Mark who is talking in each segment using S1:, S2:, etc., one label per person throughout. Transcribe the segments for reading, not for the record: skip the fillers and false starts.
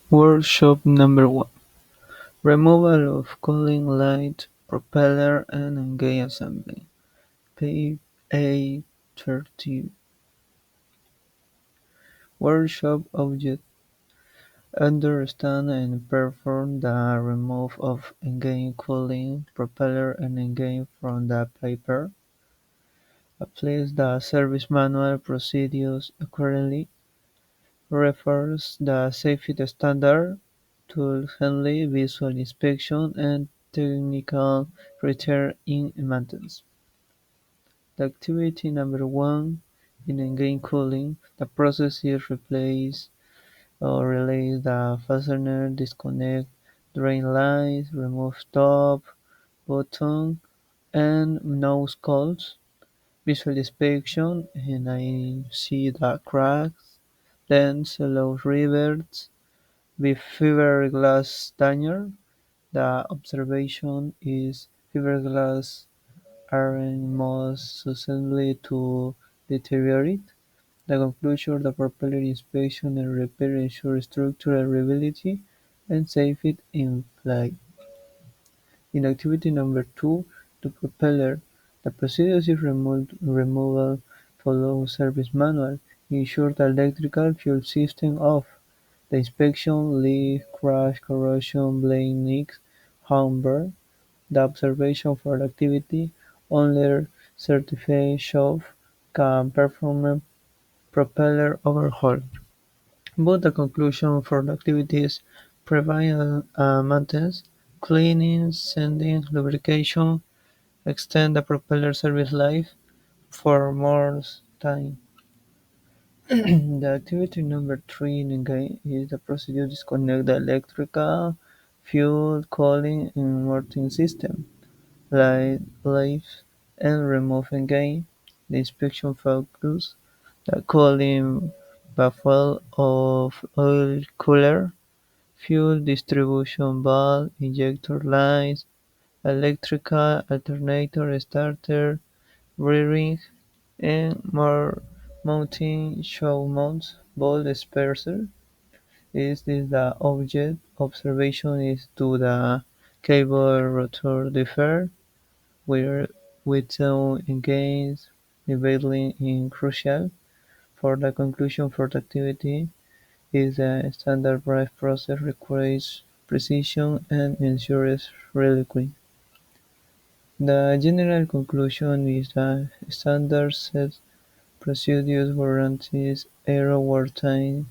S1: Workshop number 1: Removal of cooling light, propeller and engine assembly. Page A30. Workshop object: understand and perform the removal of engine cooling, propeller and engine from the paper. Applies the service manual procedures accurately. Refers the safety standard, tool handling, visual inspection, and technical return in maintenance. The activity number 1: in engine cooling, the process is replace or release the fastener, disconnect drain lines, remove top, bottom, and nose cowls. Visual inspection, and I see the cracks, dents, low rivets, with fiberglass lanyard. The observation is fiberglass aren't most susceptible to deteriorate. The conclusion: the propeller inspection and repair ensure structural reliability and safety in flight. In activity number 2, the propeller, the procedure is removal follows service manual. Ensure the electrical fuel system off. The inspection: leak, crash, corrosion, blade nicks, horn burn. The observation for the activity: only certified shops can perform propeller overhaul. But the conclusion for the activities: provide maintenance, cleaning, sanding, lubrication, extend the propeller service life for more time. The activity number 3 in engine is the procedure: disconnect the electrical, fuel, cooling, and working system, light leaves, and remove engine. The inspection focus: the cooling baffle of oil cooler, fuel distribution valve, injector lines, electrical alternator starter, bearing, and more mounting show mounts, ball disperser. Is this the object? Observation is to the cable rotor differ, where without engines niveling is crucial. For the conclusion for the activity is a standardized process requires precision and ensures reliability. The general conclusion is that standard set procedures guarantees error wartime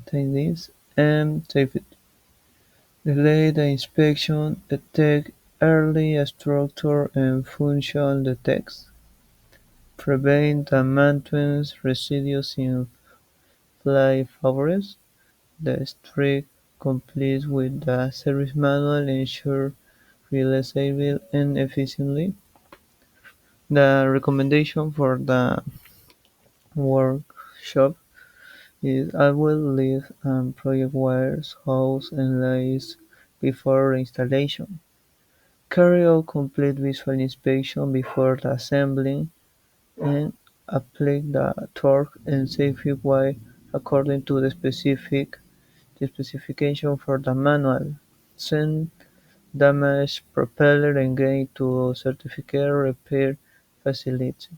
S1: timeliness and safety. Delay the inspection, detect early structure and function defects, prevent and maintenance residues in flight favors. The strict compliance with the service manual ensure reliability and efficiency. The recommendation for the workshop is always leave project wires, hose and lines before installation. Carry out complete visual inspection before the assembling, and apply the torque and safety wire according to the specification for the manual. Send damaged propeller engine to certificate repair facility.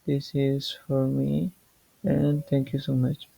S1: This is for me, and thank you so much.